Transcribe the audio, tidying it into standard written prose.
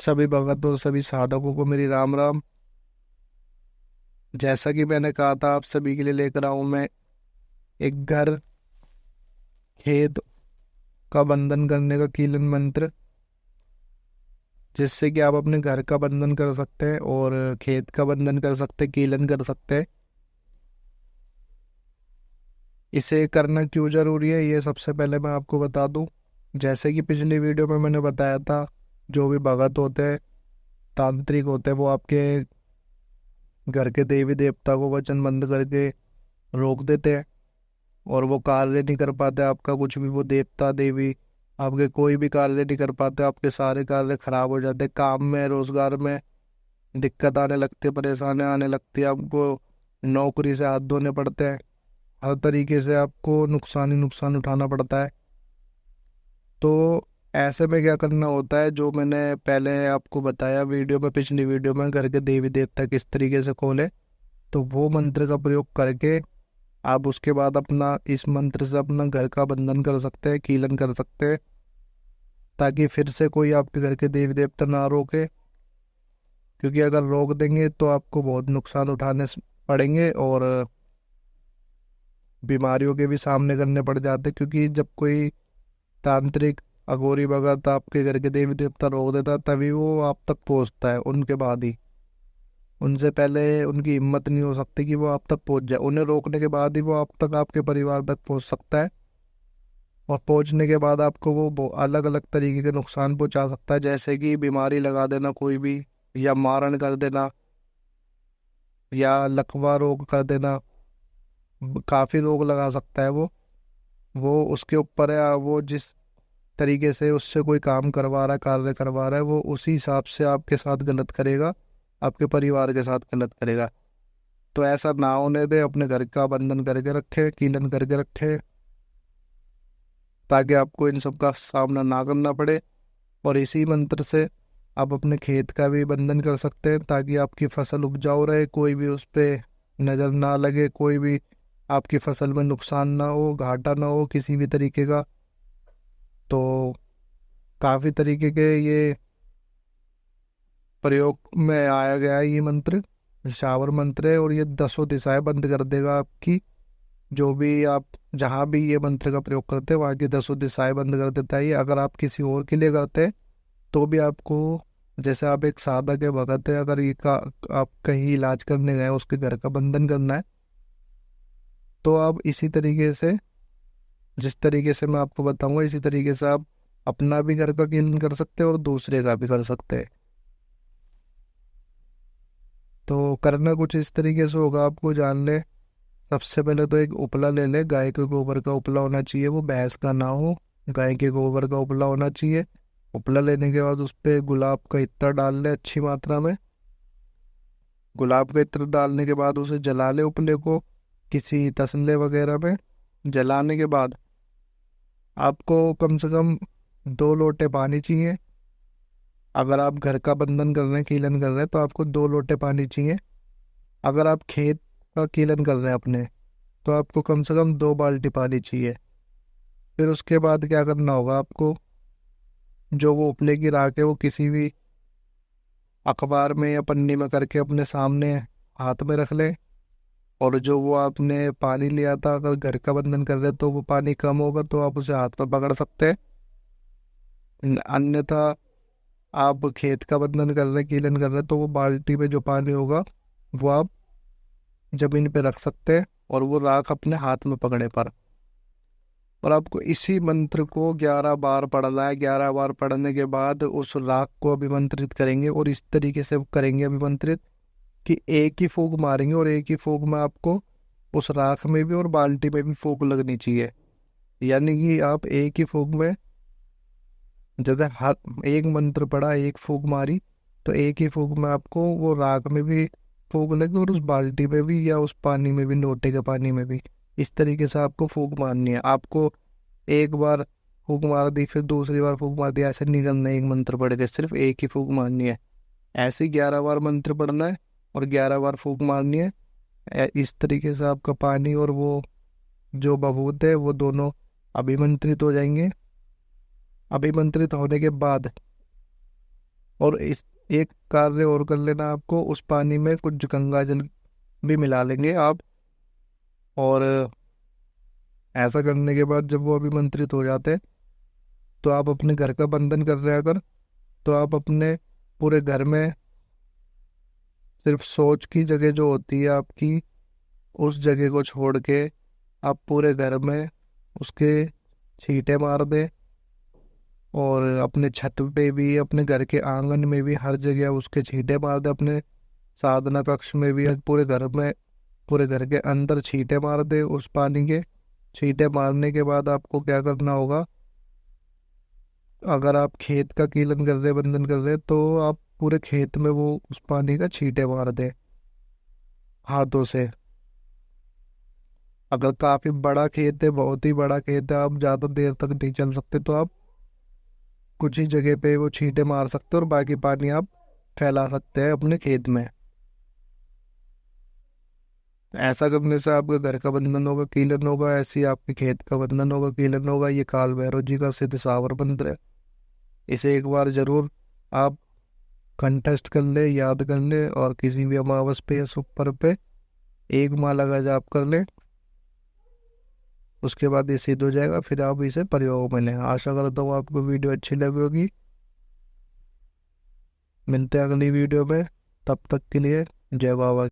सभी भगत और सभी साधकों को मेरी राम राम। जैसा कि मैंने कहा था, आप सभी के लिए लेकर आऊं मैं एक घर खेत का बंधन करने का कीलन मंत्र, जिससे कि आप अपने घर का बंधन कर सकते हैं और खेत का बंधन कर सकते हैं, कीलन कर सकते हैं। इसे करना क्यों जरूरी है, ये सबसे पहले मैं आपको बता दूं। जैसे कि पिछली वीडियो में मैंने बताया था, जो भी भगत होते हैं, तांत्रिक होते हैं, वो आपके घर के देवी देवता को वचनबंद करके रोक देते हैं और वो कार्य नहीं कर पाते आपका कुछ भी। वो देवता देवी आपके कोई भी कार्य नहीं कर पाते, आपके सारे कार्य खराब हो जाते हैं। काम में, रोजगार में दिक्कत आने लगती है, परेशानी आने लगती है, आपको नौकरी से हाथ धोने पड़ते हैं। हर तरीके से आपको नुकसान ही नुकसान उठाना पड़ता है। तो ऐसे में क्या करना होता है, जो मैंने पहले आपको बताया वीडियो में, पिछली वीडियो में, घर के देवी देवता किस तरीके से खोले, तो वो मंत्र का प्रयोग करके आप उसके बाद अपना इस मंत्र से अपना घर का बंधन कर सकते हैं, कीलन कर सकते हैं, ताकि फिर से कोई आपके घर के देवी देवता ना रोके। क्योंकि अगर रोक देंगे तो आपको बहुत नुकसान उठाने पड़ेंगे और बीमारियों के भी सामने करने पड़ जाते हैं। क्योंकि जब कोई तांत्रिक अघोरी भगत आपके घर के देवी देवता रोक देता, तभी वो आप तक पहुंचता है। उनके बाद ही, उनसे पहले उनकी हिम्मत नहीं हो सकती कि वो आप तक पहुंच जाए। उन्हें रोकने के बाद ही वो आप तक, आपके परिवार तक पहुंच सकता है। और पहुंचने के बाद आपको वो अलग अलग तरीके के नुकसान पहुंचा सकता है, जैसे कि बीमारी लगा देना कोई भी, या मारण कर देना, या लकवा रोग कर देना। काफी रोग लगा सकता है वो उसके ऊपर है। वो जिस तरीके से उससे कोई काम करवा रहा है, कार्य करवा रहा है, वो उसी हिसाब से आपके साथ गलत करेगा, आपके परिवार के साथ गलत करेगा। तो ऐसा ना होने दे, अपने घर का बंधन करके रखे, कीलन करके रखे, ताकि आपको इन सब का सामना ना करना पड़े। और इसी मंत्र से आप अपने खेत का भी बंधन कर सकते हैं, ताकि आपकी फसल उपजाऊ रहे, कोई भी उस पे नजर ना लगे, कोई भी आपकी फसल में नुकसान ना हो, घाटा ना हो किसी भी तरीके का। तो काफी तरीके के ये प्रयोग में आया गया है ये मंत्र, शावर मंत्र है। और ये 10 दिशाएं बंद कर देगा आपकी। जो भी आप जहाँ भी ये मंत्र का प्रयोग करते हैं, वहाँ की 10 दिशाएं बंद कर देता है ये। अगर आप किसी और के लिए करते हैं तो भी आपको, जैसे आप एक साधक है, भगत है, अगर ये का आप कहीं इलाज करने गए, उसके घर का बंधन करना है, तो आप इसी तरीके से, जिस तरीके से मैं आपको बताऊंगा, इसी तरीके से आप अपना भी घर का कीलन कर सकते हैं और दूसरे का भी कर सकते हैं। तो करना कुछ इस तरीके से होगा, आपको जान ले। सबसे पहले तो एक उपला ले ले, गाय के गोबर का उपला होना चाहिए, वो भैंस का ना हो, गाय के गोबर का उपला होना चाहिए। उपला लेने के बाद उस पे गुलाब का इत्र डाल ले अच्छी मात्रा में। गुलाब का इत्र डालने के बाद उसे जला ले, उपले को किसी तसले वगैरह में। जलाने के बाद आपको कम से कम 2 लोटे पानी चाहिए। अगर आप घर का बंधन कर रहे हैं, कीलन कर रहे हैं, तो आपको 2 लोटे पानी चाहिए। अगर आप खेत का कीलन कर रहे हैं अपने, तो आपको कम से कम 2 बाल्टी पानी चाहिए। फिर उसके बाद क्या करना होगा आपको, जो वो उपले की राख है, वो किसी भी अखबार में या पन्नी में करके अपने सामने हाथ में रख ले। और जो वो आपने पानी लिया था, अगर घर का बंधन कर रहे तो वो पानी कम होगा तो आप उसे हाथ में पकड़ सकते हैं। अन्यथा आप खेत का बंधन कर रहे, कीलन कर रहे, तो वो बाल्टी में जो पानी होगा वो आप जमीन पे रख सकते हैं, और वो राख अपने हाथ में पकड़े पर। और आपको इसी मंत्र को 11 बार पढ़ना है। 11 बार पढ़ने के बाद उस राख को अभिमंत्रित करेंगे, और इस तरीके से करेंगे अभिमंत्रित कि एक ही फूंक मारेंगे, और एक ही फूंक में आपको उस राख में भी और बाल्टी में भी फूंक लगनी चाहिए। यानी कि आप एक ही फूंक में, जैसे हर एक मंत्र पढ़ा, एक फूंक मारी, तो एक ही फूंक में आपको वो राख में भी फूंक लगे, और उस बाल्टी में भी, या उस पानी में भी, लोटे के पानी में भी। इस तरीके से आपको फूंक मारनी है। आपको एक बार फूंक मार दी, फिर दूसरी बार फूंक मार दी, ऐसे नहीं करना है। एक मंत्र पढ़ के सिर्फ एक ही फूंक मारनी है। ऐसे 11 बार मंत्र पढ़ना है और 11 बार फूंक मारनी है। इस तरीके से आपका पानी और वो जो बबूत है, वो दोनों अभिमंत्रित हो जाएंगे। अभिमंत्रित होने के बाद और इस एक कार्य और कर लेना आपको, उस पानी में कुछ गंगा जल भी मिला लेंगे आप। और ऐसा करने के बाद जब वो अभिमंत्रित हो जाते हैं, तो आप अपने घर का बंधन कर रहे हैं अगर, तो आप अपने पूरे घर में सिर्फ शौच की जगह जो होती है आपकी, उस जगह को छोड़ के आप पूरे घर में उसके छींटे मार दें। और अपने छत पे भी, अपने घर के आंगन में भी, हर जगह उसके छींटे मार दे। अपने साधना कक्ष में भी, पूरे घर में, पूरे घर के अंदर छींटे मार दे उस पानी के। छींटे मारने के बाद आपको क्या करना होगा, अगर आप खेत का कीलन कर रहे, बंधन कर रहे, तो आप पूरे खेत में वो उस पानी का छींटे मार दे हाथों से। अगर काफी बड़ा खेत है, बहुत ही बड़ा खेत है, आप ज्यादा देर तक नहीं चल सकते, तो आप कुछ ही जगह पे वो छींटे मार सकते हो और बाकी पानी आप फैला सकते हैं अपने खेत में। ऐसा करने से आपके घर का बंधन होगा, कीलन होगा, ऐसे ही आपके खेत का बंधन होगा, कीलन होगा। ये काल भैरव जी का सिद्ध सावर मंत्र है। इसे एक बार जरूर आप कंठस्थ कर ले, याद कर ले, और किसी भी अमावस पे या शुभ पर्व पे एक माला का जाप कर ले। उसके बाद ये सिद्ध हो जाएगा, फिर आप इसे प्रयोग में लें। आशा करता हूँ आपको वीडियो अच्छी लगी होगी। मिलते हैं अगली वीडियो में, तब तक के लिए जय बाबा।